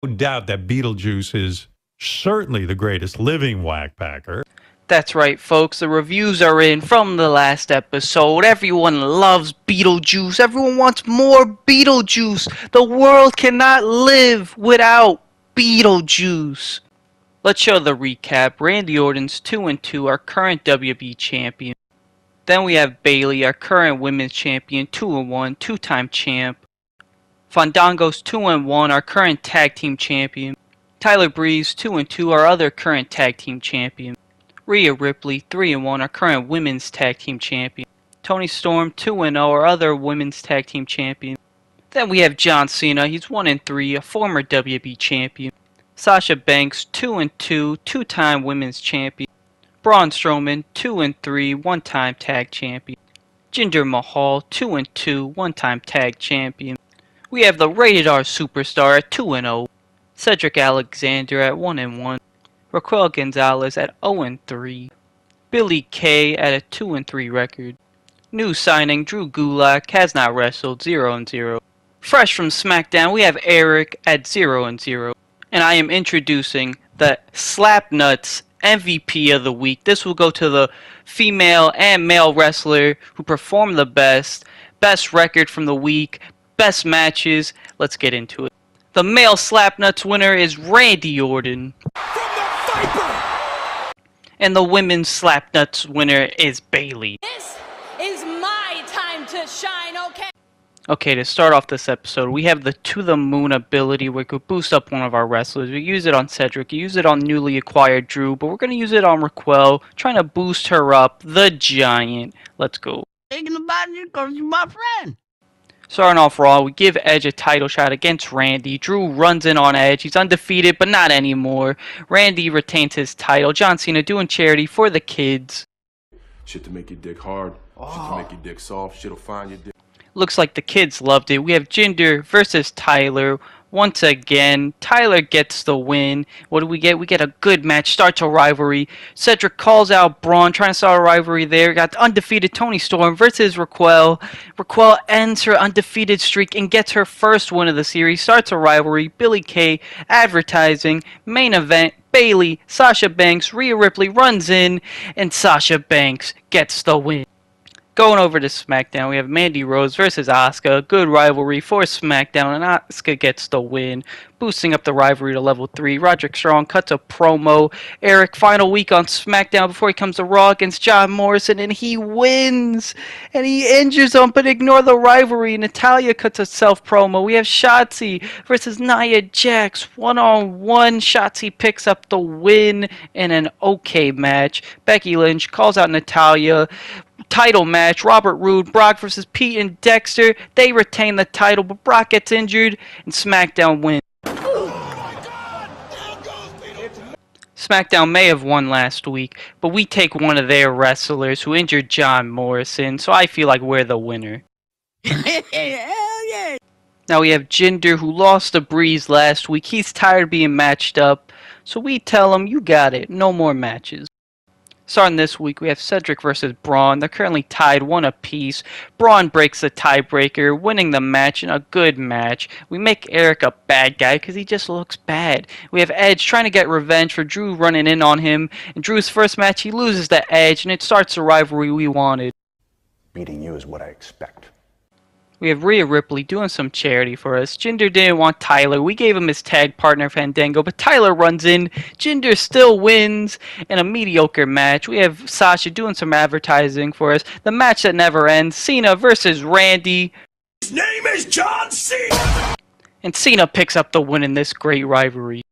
No doubt that Beetlejuice is certainly the greatest living whack packer. That's right, folks. The reviews are in from the last episode. Everyone loves Beetlejuice. Everyone wants more Beetlejuice. The world cannot live without Beetlejuice. Let's show the recap. Randy Orton's 2-2, our current WWE champion. Then we have Bayley, our current women's champion, 2-1, two-time champ. Fandango's 2-1, our current tag team champion. Tyler Breeze, 2-2, our other current tag team champion. Rhea Ripley, 3-1, our current women's tag team champion. Toni Storm, 2-0, our other women's tag team champion. Then we have John Cena, he's 1-3, a former WWE champion. Sasha Banks, 2-2, two-time women's champion. Braun Strowman, 2-3, one-time tag champion. Jinder Mahal, 2-2, one-time tag champion. We have the Rated R Superstar at 2-0. Cedric Alexander at 1-1. Raquel Gonzalez at 0-3. Billy Kay at a 2-3 record. New signing Drew Gulak has not wrestled, 0-0. Fresh from SmackDown, we have Eric at 0-0. And I am introducing the Slapnuts MVP of the week. This will go to the female and male wrestler who performed the best. Best record from the week. Best matches. Let's get into it. The male Slapnuts winner is Randy Orton. From the Viper! And the women's Slapnuts winner is Bayley. This is my time to shine, okay? Okay, to start off this episode, we have the To The Moon ability where we could boost up one of our wrestlers. We use it on Cedric, we use it on newly acquired Drew, but we're going to use it on Raquel, trying to boost her up, the Giant. Let's go. Thinking about you because you're my friend. Starting off Raw, we give Edge a title shot against Randy. Drew runs in on Edge. He's undefeated, but not anymore. Randy retains his title. John Cena doing charity for the kids. Shit to make your dick hard. Shit to make your dick soft. Shit'll find your dick. Looks like the kids loved it. We have Jinder versus Tyler. Once again, Tyler gets the win. What do we get? We get a good match. Starts a rivalry. Cedric calls out Braun, trying to start a rivalry there. Got the undefeated Toni Storm versus Raquel. Raquel ends her undefeated streak and gets her first win of the series. Starts a rivalry. Billy Kay advertising. Main event. Bayley, Sasha Banks, Rhea Ripley runs in, and Sasha Banks gets the win. Going over to SmackDown, we have Mandy Rose versus Asuka. Good rivalry for SmackDown, and Asuka gets the win. Boosting up the rivalry to level 3. Roderick Strong cuts a promo. Eric, final week on SmackDown before he comes to Raw against John Morrison, and he wins! And he injures him, but ignore the rivalry. Natalya cuts a self-promo. We have Shotzi versus Nia Jax. One-on-one. Shotzi picks up the win in an okay match. Becky Lynch calls out Natalya. Title match, Robert Roode, Brock versus Pete and Dexter. They retain the title, but Brock gets injured, and SmackDown wins. SmackDown may have won last week, but we take one of their wrestlers who injured John Morrison, so I feel like we're the winner. Hell yeah. Now we have Jinder, who lost to Breeze last week. He's tired of being matched up, so we tell him, you got it, no more matches. Starting this week, we have Cedric versus Braun. They're currently tied 1 apiece. Braun breaks the tiebreaker, winning the match in a good match. We make Eric a bad guy because he just looks bad. We have Edge trying to get revenge for Drew running in on him. In Drew's first match, he loses to Edge, and it starts the rivalry we wanted. Beating you is what I expect. We have Rhea Ripley doing some charity for us. Jinder didn't want Tyler. We gave him his tag partner Fandango, but Tyler runs in. Jinder still wins in a mediocre match. We have Sasha doing some advertising for us. The match that never ends. Cena versus Randy. His name is John Cena! And Cena picks up the win in this great rivalry.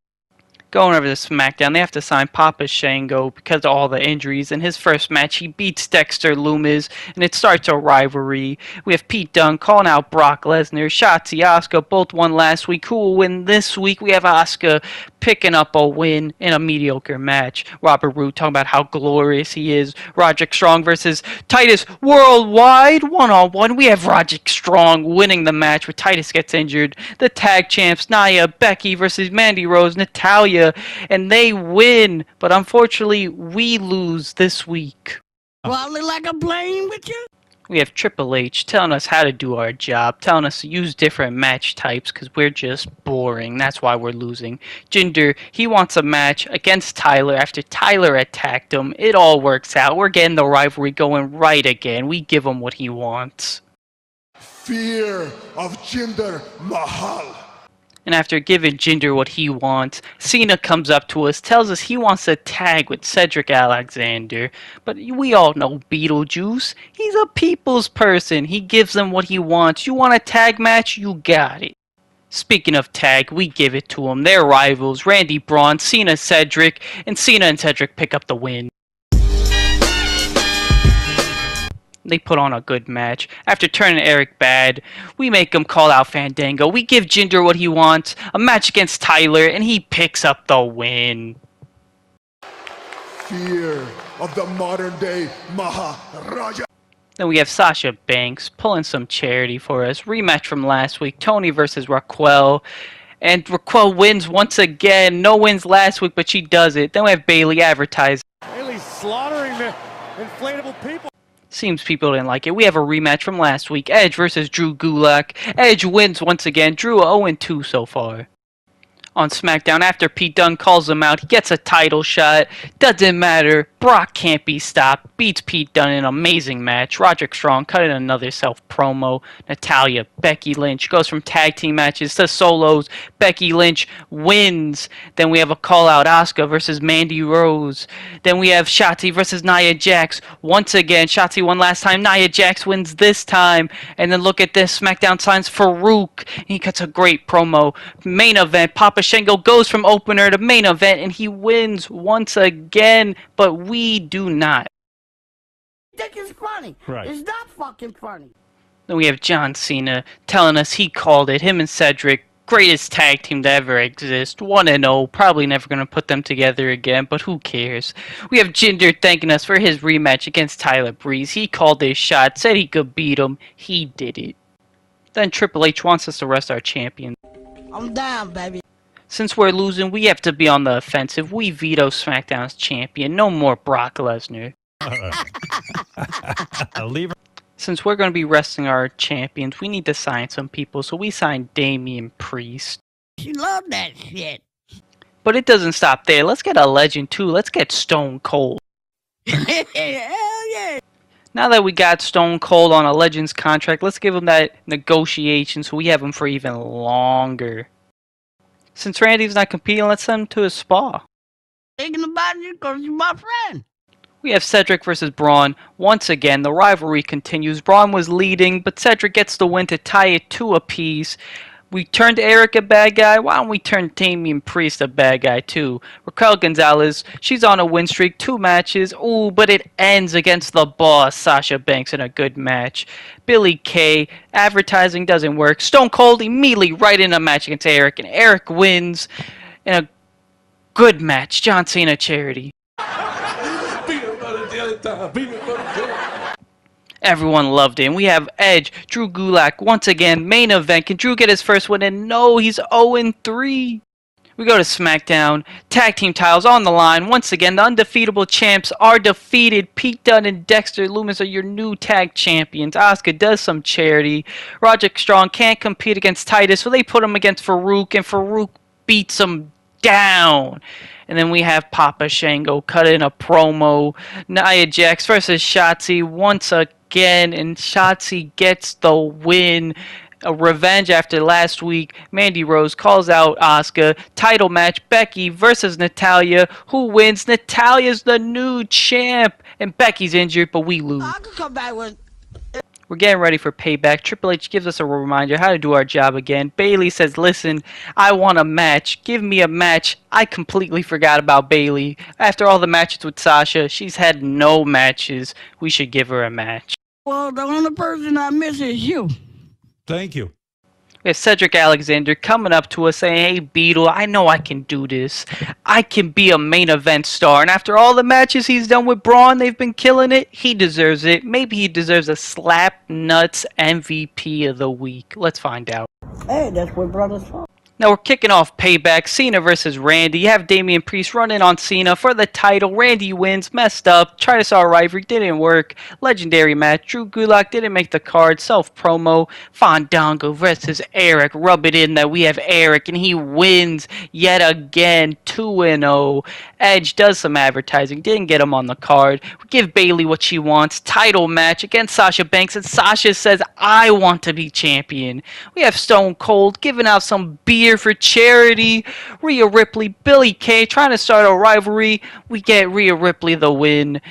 Going over to SmackDown, they have to sign Papa Shango because of all the injuries. In his first match, he beats Dexter Lumis, and it starts a rivalry. We have Pete Dunne calling out Brock Lesnar. Shotzi, Asuka both won last week. Who will win this week? We have Asuka picking up a win in a mediocre match. Robert Roode talking about how glorious he is. Roderick Strong versus Titus Worldwide. One-on-one. We have Roderick Strong winning the match, but Titus gets injured. The tag champs, Nia, Becky versus Mandy Rose, Natalya, and they win. But unfortunately, we lose this week. Well, I look like I'm playing with you? We have Triple H telling us how to do our job, telling us to use different match types because we're just boring. That's why we're losing. Jinder, he wants a match against Tyler after Tyler attacked him. It all works out. We're getting the rivalry going right again. We give him what he wants. Fear of Jinder Mahal. And after giving Jinder what he wants, Cena comes up to us, tells us he wants to tag with Cedric Alexander. But we all know Beetlejuice. He's a people's person. He gives them what he wants. You want a tag match? You got it. Speaking of tag, we give it to him. They're rivals. Randy Braun, Cena, Cedric, and Cena and Cedric pick up the win. They put on a good match. After turning Eric bad, we make him call out Fandango. We give Jinder what he wants, a match against Tyler, and he picks up the win. Fear of the modern day Maharaja. Then we have Sasha Banks pulling some charity for us. Rematch from last week, Tony versus Raquel. And Raquel wins once again. No wins last week, but she does it. Then we have Bayley advertising. Bayley's slaughtering the inflatable people. Seems people didn't like it. We have a rematch from last week. Edge versus Drew Gulak. Edge wins once again. Drew 0-2 so far. On SmackDown, after Pete Dunne calls him out, he gets a title shot. Doesn't matter. Brock can't be stopped. Beats Pete Dunne in an amazing match. Roderick Strong cut in another self-promo. Natalya, Becky Lynch goes from tag team matches to solos. Becky Lynch wins. Then we have a call-out Asuka versus Mandy Rose. Then we have Shotzi versus Nia Jax. Once again, Shotzi won last time. Nia Jax wins this time. And then look at this. SmackDown signs Farouk. He cuts a great promo. Main event, Papa Shango goes from opener to main event, and he wins once again, but we do not. Think it's funny. Right. It's not fucking funny. Then we have John Cena telling us he called it. Him and Cedric, greatest tag team to ever exist. 1-0, probably never going to put them together again, but who cares? We have Jinder thanking us for his rematch against Tyler Breeze. He called his shot, said he could beat him. He did it. Then Triple H wants us to rest our champion. I'm down, baby. Since we're losing, we have to be on the offensive. We veto SmackDown's champion. No more Brock Lesnar. Leave. Since we're going to be resting our champions, we need to sign some people. So we signed Damian Priest. She loved that shit. But it doesn't stop there. Let's get a legend too. Let's get Stone Cold. Hell yeah. Now that we got Stone Cold on a Legends contract, let's give him that negotiation so we have him for even longer. Since Randy's not competing, let's send him to his spa. Thinking about you because you're my friend. We have Cedric versus Braun. Once again, the rivalry continues. Braun was leading, but Cedric gets the win to tie it 2 apiece. We turned Eric a bad guy. Why don't we turn Damian Priest a bad guy too? Raquel Gonzalez, she's on a win streak, 2 matches. Ooh, but it ends against the boss, Sasha Banks, in a good match. Billy Kay, advertising doesn't work. Stone Cold immediately right in a match against Eric, and Eric wins in a good match. John Cena charity. Everyone loved it. And we have Edge, Drew Gulak, once again, main event. Can Drew get his first win? And no, he's 0-3. We go to SmackDown. Tag team titles on the line. Once again, the undefeatable champs are defeated. Pete Dunne and Dexter Lumis are your new tag champions. Asuka does some charity. Roderick Strong can't compete against Titus, so they put him against Farouk, and Farouk beats him down. And then we have Papa Shango cut in a promo. Nia Jax versus Shotzi once again, and Shotzi gets the win. A revenge after last week. Mandy Rose calls out Asuka. Title match, Becky versus Natalya. Who wins? Natalya's the new champ. And Becky's injured, but we lose. I could come back with... We're getting ready for payback. Triple H gives us a reminder how to do our job again. Bayley says, listen, I want a match. Give me a match. I completely forgot about Bayley. After all the matches with Sasha, she's had no matches. We should give her a match. Well, the only person I miss is you. Thank you. We have Cedric Alexander coming up to us saying, hey, Beetle, I know I can do this. I can be a main event star. And after all the matches he's done with Braun, they've been killing it. He deserves it. Maybe he deserves a slap nuts MVP of the week. Let's find out. Hey, that's what brothers from. Now we're kicking off Payback, Cena versus Randy. You have Damian Priest running on Cena for the title. Randy wins, messed up. Try to start a rivalry, didn't work. Legendary match. Drew Gulak didn't make the card. Self-promo. Fandango versus Eric. Rub it in that we have Eric, and he wins yet again, 2-0. Edge does some advertising, didn't get him on the card. We give Bayley what she wants. Title match against Sasha Banks, and Sasha says, I want to be champion. We have Stone Cold giving out some beer for charity. Rhea Ripley, Billie Kay trying to start a rivalry. We get Rhea Ripley the win.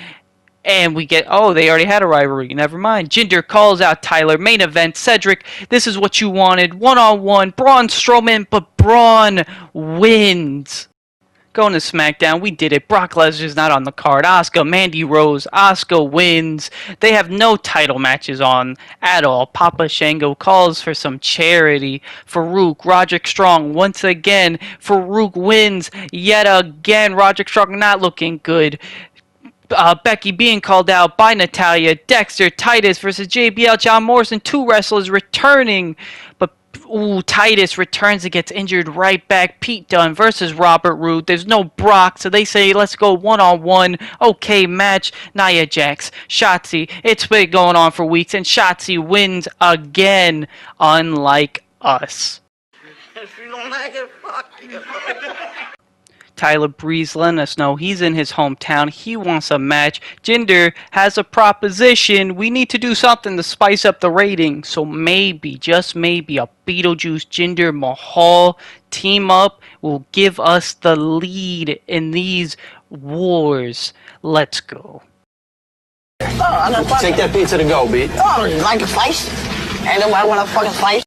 And we get, oh, they already had a rivalry. Never mind. Jinder calls out Tyler. Main event, Cedric. This is what you wanted. One-on-one. Braun Strowman, but Braun wins. Going to SmackDown, we did it. Brock Lesnar's not on the card. Asuka, Mandy Rose. Asuka wins. They have no title matches on at all. Papa Shango calls for some charity. Farouk, Roderick Strong once again. Farouk wins yet again. Roderick Strong not looking good. Becky being called out by Natalya. Dexter, Titus versus JBL. John Morrison, 2 wrestlers returning. But Titus returns and gets injured right back. Pete Dunne versus Robert Roode. There's no Brock, so they say, let's go one-on-one. Okay, match. Nia Jax, Shotzi. It's been going on for weeks, and Shotzi wins again, unlike us. If you don't like it, fuck you. Tyler Breeze letting us know he's in his hometown. He wants a match. Jinder has a proposition. We need to do something to spice up the rating. So maybe, just maybe, a Beetlejuice Jinder Mahal team up will give us the lead in these wars. Let's go. Oh, Take that pizza to go, B. Oh, you like a slice? Ain't nobody want a fucking slice?